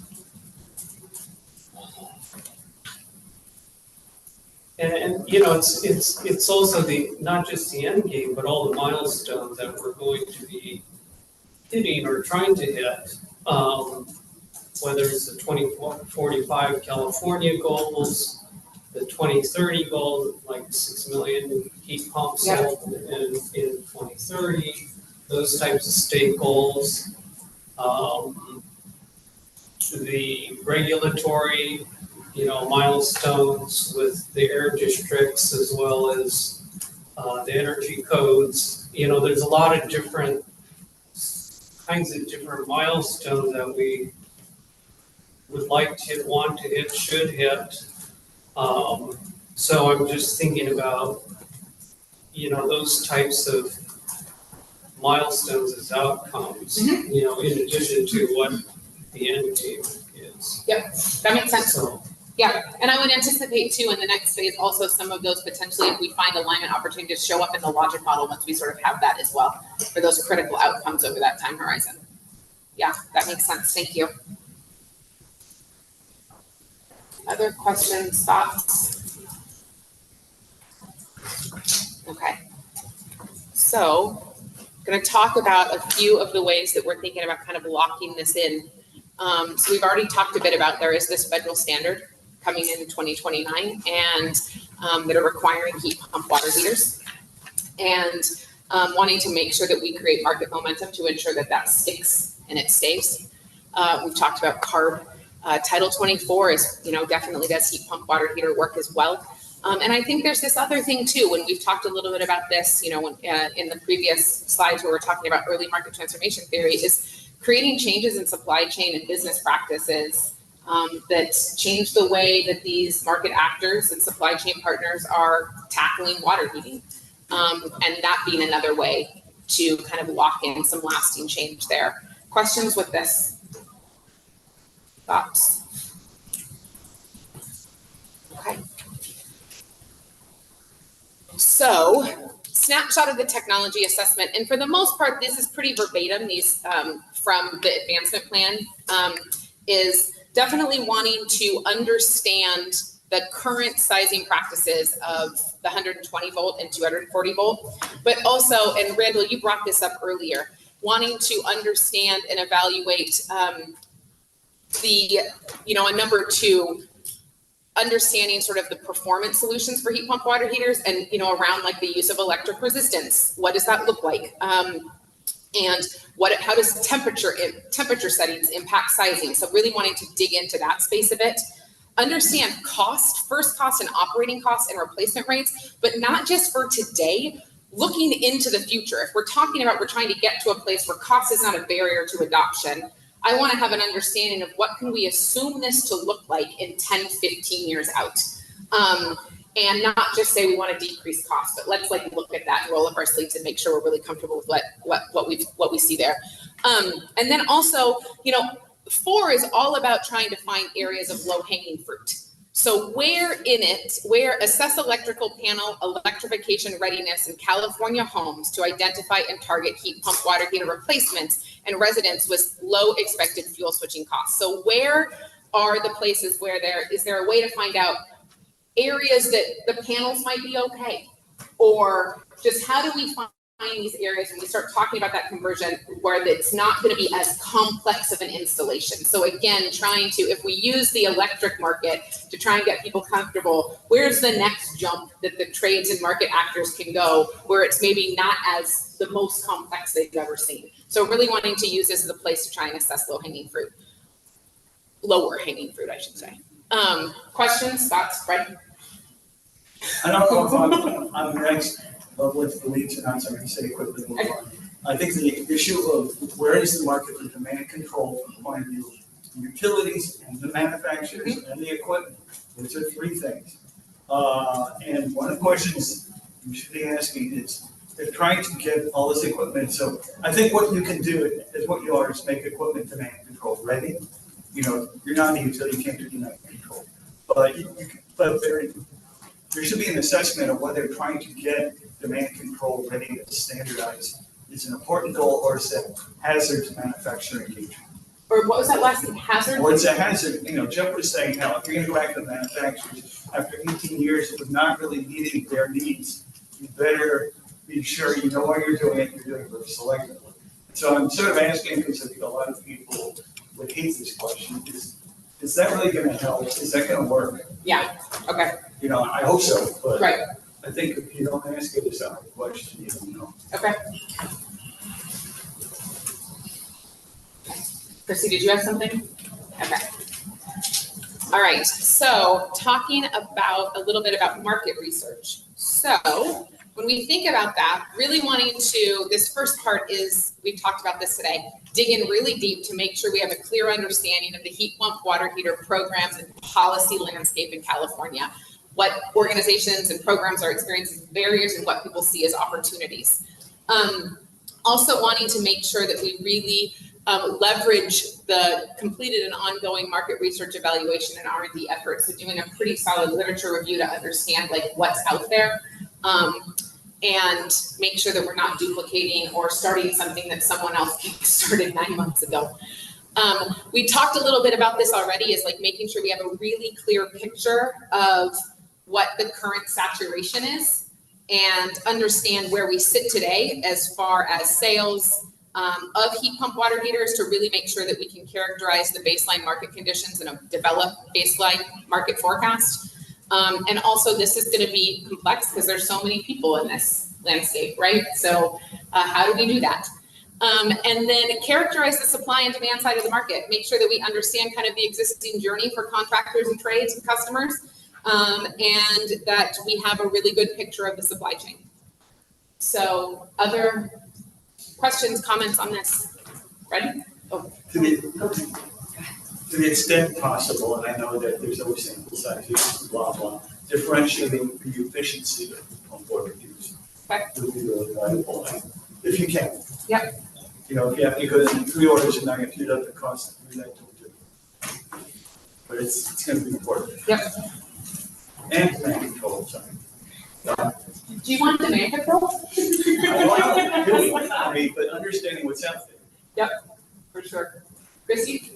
it's also not just the end game, but all the milestones that we're going to be hitting or trying to hit. Whether it's the 2045 California goals, the 2030 goal, like 6 million heat pumps sold in 2030, those types of state goals. The regulatory, milestones with the air districts as well as the energy codes. There's a lot of different kinds of different milestones that we would like to want to hit, should hit. So I'm just thinking about, those types of milestones as outcomes, in addition to what the end game is. Yep, that makes sense. So, Yeah, and I would anticipate too in the next phase also some of those potentially, if we find alignment opportunities, show up in the logic model once we sort of have that as well for those critical outcomes over that time horizon. Yeah, that makes sense. Thank you. Other questions, thoughts? Okay. So I'm going to talk about a few of the ways that we're thinking about kind of locking this in. So we've already talked a bit about there is this federal standard coming in 2029 and that are requiring heat pump water heaters and wanting to make sure that we create market momentum to ensure that that sticks and it stays. We've talked about CARB. Title 24 is, definitely does heat pump water heater work as well. And I think there's this other thing too, when we've talked a little bit about this, when, in the previous slides where we're talking about early market transformation theory, is creating changes in supply chain and business practices that change the way that these market actors and supply chain partners are tackling water heating. And that being another way to kind of lock in some lasting change there. Questions with this? Thoughts? Okay. So, snapshot of the technology assessment, and for the most part, this is pretty verbatim. These from the advancement plan is definitely wanting to understand the current sizing practices of the 120 volt and 240 volt, but also, and Randall, you brought this up earlier, wanting to understand and evaluate a number two, understanding sort of the performance solutions for heat pump water heaters and, around like the use of electric resistance. What does that look like? And how does temperature settings impact sizing? So really wanting to dig into that space a bit. Understand first cost and operating costs and replacement rates, but not just for today, looking into the future. If we're talking about, we're trying to get to a place where cost is not a barrier to adoption, I want to have an understanding of what can we assume this to look like in 10, 15 years out. And not just say we want to decrease costs, but let's look at that and roll up our sleeves and make sure we're really comfortable with what we see there. And then also, 4 is all about trying to find areas of low-hanging fruit. So where assess electrical panel electrification readiness in California homes to identify and target heat pump water heater replacements and residents with low expected fuel switching costs. So where are the places where is there a way to find out areas that the panels might be okay? Or just how do we find these areas when we start talking about that conversion where it's not going to be as complex of an installation? So again, if we use the electric market to try and get people comfortable, where's the next jump that the trades and market actors can go where it's maybe not as the most complex they've ever seen? So really wanting to use this as a place to try and assess lower hanging fruit, I should say. Questions, thoughts, Fred? I don't know if I'm next, but with the leads, and I'm sorry to say quickly move on. I think the issue of where is the market for demand control from the point of view of utilities and the manufacturers and the equipment. Those are 3 things. And one of the questions you should be asking is, they're trying to get all this equipment, so I think what you can do is what you are is make equipment demand control ready. You know, you're not a utility, you can't do demand control, but but there should be an assessment of whether trying to get demand control ready to standardize is an important goal, or is it hazard to manufacturing engagement? Or what was that last thing, hazard? Or it's a hazard, you know, Jeff was saying how if you're gonna go back to the manufacturers, after 18 years of not really meeting their needs, you better be sure you know why you're doing it very selectively. So I'm sort of asking, because I think a lot of people would hate this question, is that really gonna help? Is that gonna work? Yeah, okay, You know, I hope so, but right, I think if you don't ask it as a question, you don't know. okay. Chrissy, did you have something? Okay. All right, so talking about a little bit about market research. So when we think about that, really wanting to, this first part is, we've talked about this today, dig in really deep to make sure we have a clear understanding of the heat pump water heater programs and policy landscape in California. What organizations and programs are experiencing barriers and what people see as opportunities. Also wanting to make sure that we really leverage the completed and ongoing market research evaluation and R&D efforts. So doing a pretty solid literature review to understand like what's out there, and make sure that we're not duplicating or starting something that someone else started 9 months ago. We talked a little bit about this already, is like making sure we have a really clear picture of what the current saturation is and understand where we sit today as far as sales of heat pump water heaters, to really make sure that we can characterize the baseline market conditions and develop baseline market forecast. And also this is going to be complex because there's so many people in this landscape, right? So how do we do that? And then characterize the supply and demand side of the market. Make sure that we understand kind of the existing journey for contractors and trades and customers, and that we have a really good picture of the supply chain. So other questions, comments on this? Ready? Oh. To the extent possible, and I know that there's always sample size issues, blah, blah, differentiating the efficiency of pump water heaters would be really valuable, and if you can. Yep. You know, if you have to go to 3 orders of magnitude of the cost, we like to do. But it's gonna be important. Yep. And demand control, sorry. Do you want demand control? I mean, but understanding what's out there. Yep, for sure. Chrissy?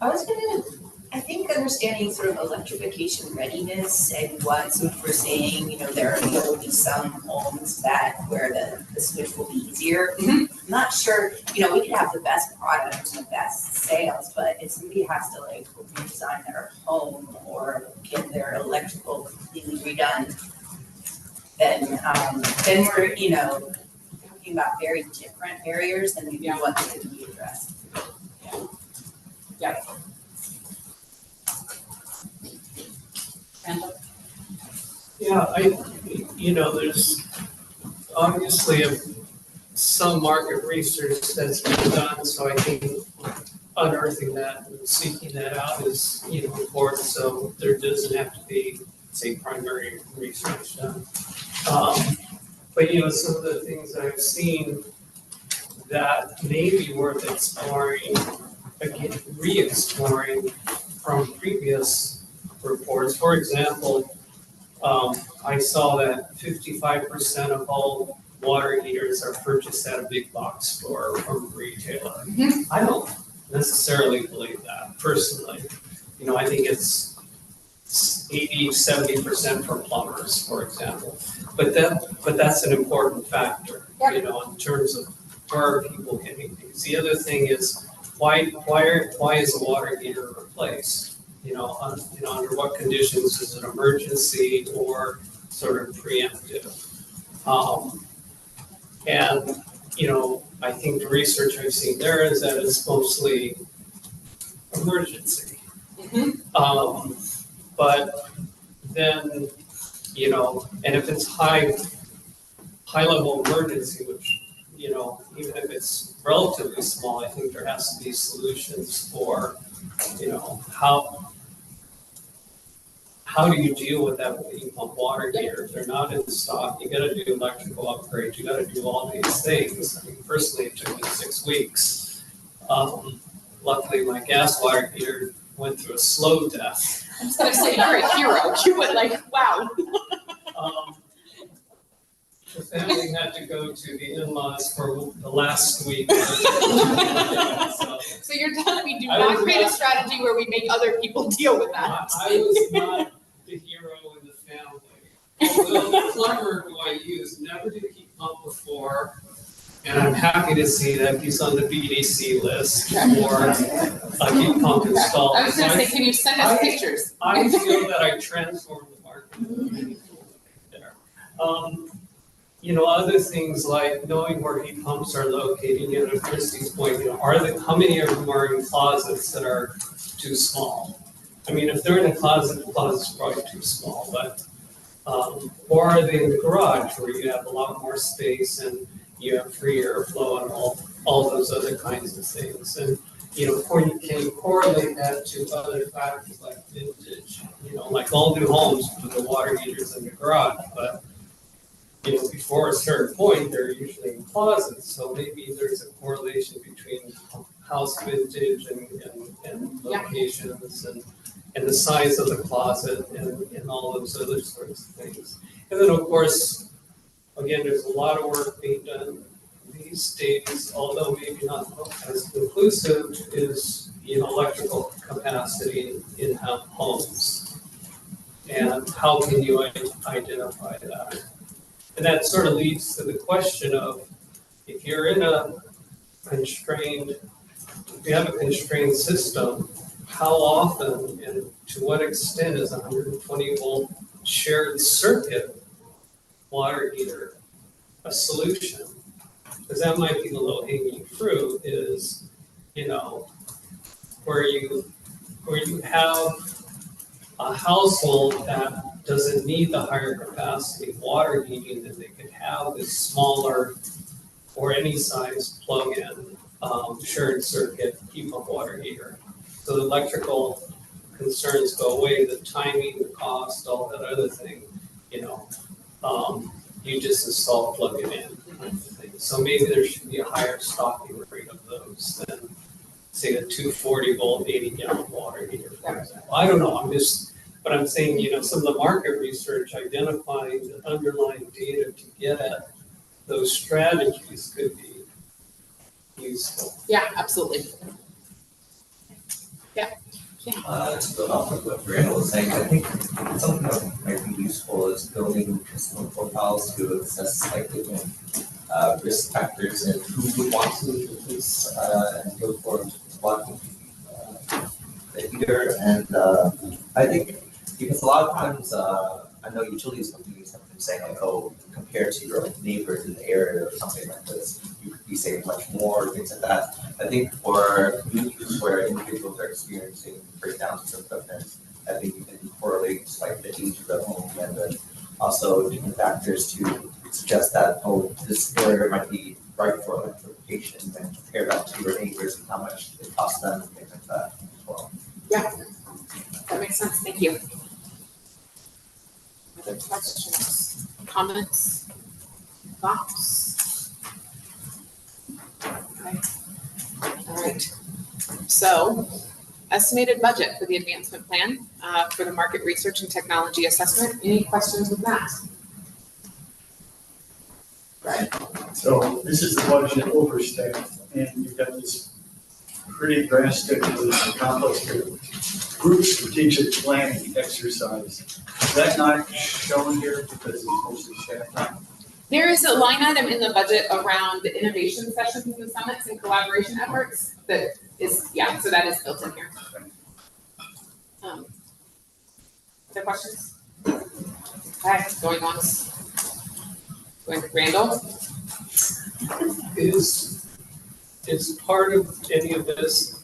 I think understanding sort of electrification readiness and what, so if we're saying, you know, there will be some homes where the switch will be easier. I'm not sure, you know, we could have the best product and the best sales, but if somebody has to like redesign their home or get their electrical completely redone, then we're, you know, talking about very different barriers than maybe what could be addressed. Yeah. Yeah, you know, there's obviously some market research that's been done, so I think unearthing that and seeking that out is, you know, important, so there doesn't have to be, say, primary research done. But, you know, some of the things that I've seen that may be worth exploring, again, re-exploring from previous reports. For example, I saw that 55% of all water heaters are purchased at a big box store or from a retailer. I don't necessarily believe that personally. You know, I think it's 80-70% for plumbers, for example. But that's an important factor, you know, in terms of where are people getting these. The other thing is why is a water heater replaced? You know, under what conditions is it emergency or sort of preemptive? And, you know, I think the research I've seen there is that it's mostly emergency. But then, you know, and if it's high level emergency, which, you know, even if it's relatively small, I think there has to be solutions for, you know, how how do you deal with that when you pump water heaters? They're not in stock. You gotta do electrical upgrades. You gotta do all these things. I mean, personally, it took me 6 weeks. Luckily, my gas water heater went through a slow death. I was gonna say, you're a hero. You went like, wow. The family had to go to the in-laws for the last week. So you're telling me do not create a strategy where we make other people deal with that. I was not the hero in the family. Although the plumber who I used never did heat pump before, and I'm happy to see that he's on the BDC list for a heat pump installed. I was gonna say, can you send us pictures? I feel that I transformed the market there. You know, other things like knowing where heat pumps are located, you know, to Christie's point, you know, how many of them are in closets that are too small? I mean, if they're in a closet, the closet's probably too small, but, or are they in the garage where you have a lot more space and you have free airflow and all those other kinds of things? And, you know, can you correlate that to other factors like vintage? You know, like all new homes with the water heaters in the garage, but you know, before a certain point, they're usually in closets, so maybe there's a correlation between house vintage and locations and the size of the closet and all those other sorts of things. And then, of course, again, there's a lot of work being done these days, although maybe not as inclusive, is, you know, electrical capacity in homes. And how can you identify that? And that sort of leads to the question of, if you're in a constrained, if you have a constrained system, how often and to what extent is a 120 volt shared circuit water heater a solution? Because that might be the low hanging fruit is, you know, where you have a household that doesn't need the higher capacity water heating, that they could have this smaller or any size plug-in shared circuit heat pump water heater. So the electrical concerns go away, the timing, the cost, all that other thing, you know, you just install, plug it in. So maybe there should be a higher stocking rate of those than, say, a 240 volt 80 gallon water heater, for example. I don't know, but I'm saying, you know, some of the market research identifying the underlying data to get at those strategies could be useful. Yeah, absolutely. To build off of what Randall was saying, I think something that might be useful is building customer profiles to assess like different risk factors and who would want to replace and go for one the heater. And I think because a lot of times I know utilities companies have been saying like, oh, compared to your neighbors in the area or something like this, you could be saving much more, things like that. I think for communities where individuals are experiencing breakdowns of equipment, I think you can correlate like the age of the home and then also different factors to suggest that, oh, this area might be right for electrification and compare that to your neighbors and how much it costs them and things like that as well. Yeah, that makes sense. Thank you. Other questions, comments, thoughts? Okay. All right. So, estimated budget for the advancement plan for the market research and technology assessment. Any questions with that? Right. So this is the budget overstaff, and you've got this pretty drastically complex group strategic planning exercise. Is that not shown here because it's mostly staff time? There is a line item in the budget around the innovation sessions and summits and collaboration efforts that is, yeah, so that is built in here. Other questions? Okay, going once. Going to Randall? Is part of any of this,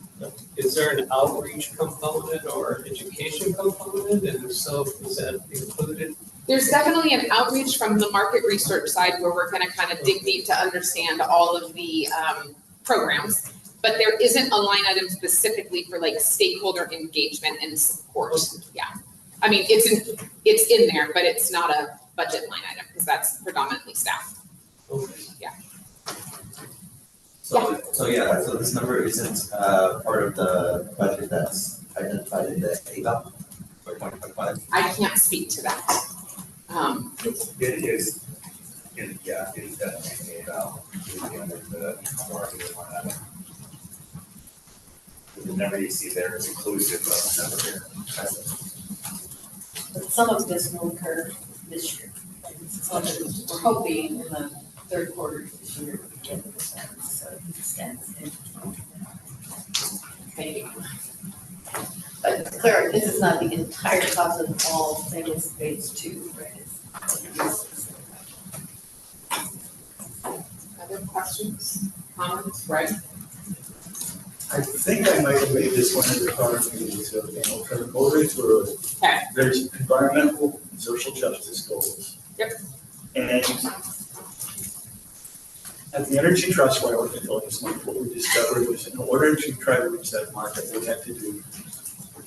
is there an outreach component or education component? And if so, is that included? There's definitely an outreach from the market research side where we're gonna kind of dig deep to understand all of the programs. But there isn't a line item specifically for like stakeholder engagement and support, yeah. I mean, it's in there, but it's not a budget line item, because that's predominantly staff. So yeah, so this number isn't part of the budget that's identified in the ADOT for 2025. I can't speak to that. It is, yeah, it is definitely made out, the market one item. The number you see there is inclusive of the number here. But some of this will occur this year. Some of it, we're hoping in the third quarter of this year, we get the stands, so it extends in. Maybe. But it's clear, this is not the entire cost of all things phase two, right? Other questions, comments, right? I think I might have made this one of the prior meetings, so I'll try to go right through it. Okay. There's environmental and social justice goals. Yep. And at the Energy Trust, where I worked until this month, what we discovered was in order to try to reach that market, what we had to do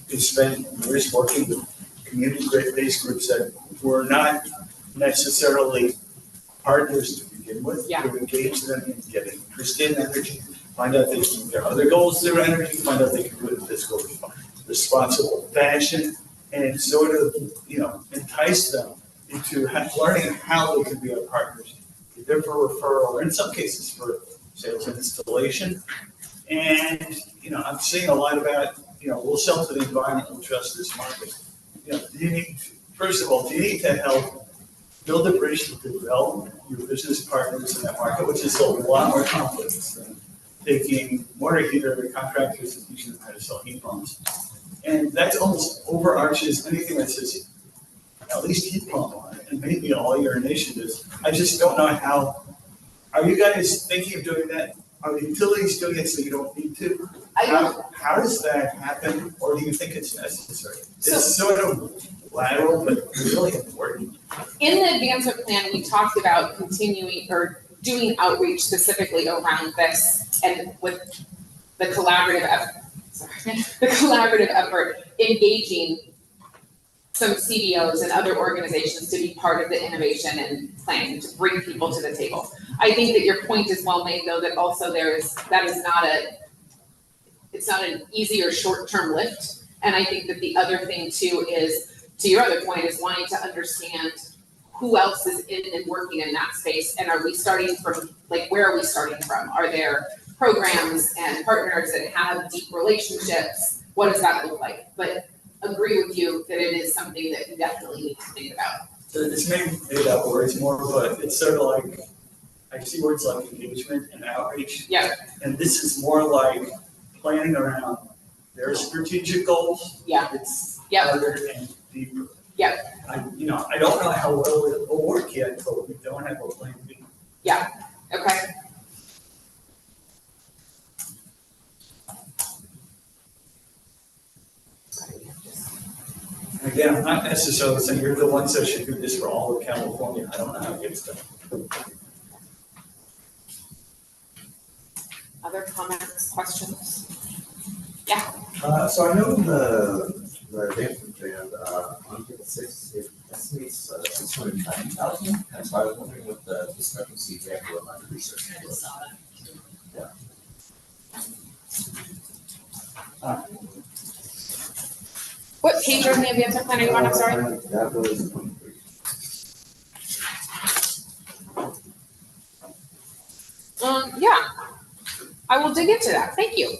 is spend years working with community-based groups that were not necessarily partners to begin with. Yeah. To engage them in getting interested in energy, find out there are other goals through energy, find out they can do it in fiscal responsible fashion, and sort of, entice them into learning how they can be our partners, either for referral or in some cases for sales and installation. And, I'm seeing a lot about, we'll sell to the environmental justice market. First of all, do you need to help build a bridge to develop your business partners in that market, which is a lot more complex than taking water heater contractors and teaching them how to sell heat pumps. And that almost overarches anything that says at least heat pump on it, and maybe all your initiatives. I just don't know how, are you guys thinking of doing that? Are the utilities doing it so you don't need to? How does that happen, or do you think it's necessary? It's sort of lateral, but really important. In the advancement plan, we talked about continuing or doing outreach specifically around this, and with the collaborative effort, engaging some CDOs and other organizations to be part of the innovation and planning to bring people to the table. I think that your point is well made, though, that also it's not an easy or short-term lift. And I think that the other thing too is, to your other point, is wanting to understand who else is in and working in that space, and are we starting from, where are we starting from? Are there programs and partners that have deep relationships? What does that look like? But agree with you that it is something that you definitely need to think about. So it's made up words more, but it's sort of like, I see words like engagement and outreach. Yeah. And this is more like planning around their strategic goals. Yeah. It's Yep. harder and deeper. Yep. I don't know how well it will work yet, but we don't have a plan B. Yeah, okay. And again, I'm not necessarily saying you're the ones that should do this for all of California. I don't know how it gets done. Other comments, questions? So I know in the advancement plan, on table 6, it estimates 690,000, and so I was wondering what the discrepancy there with my research I just was. saw that. What page on the advancement plan are you on, I'm sorry? That was 23. Yeah, I will dig into that, thank you.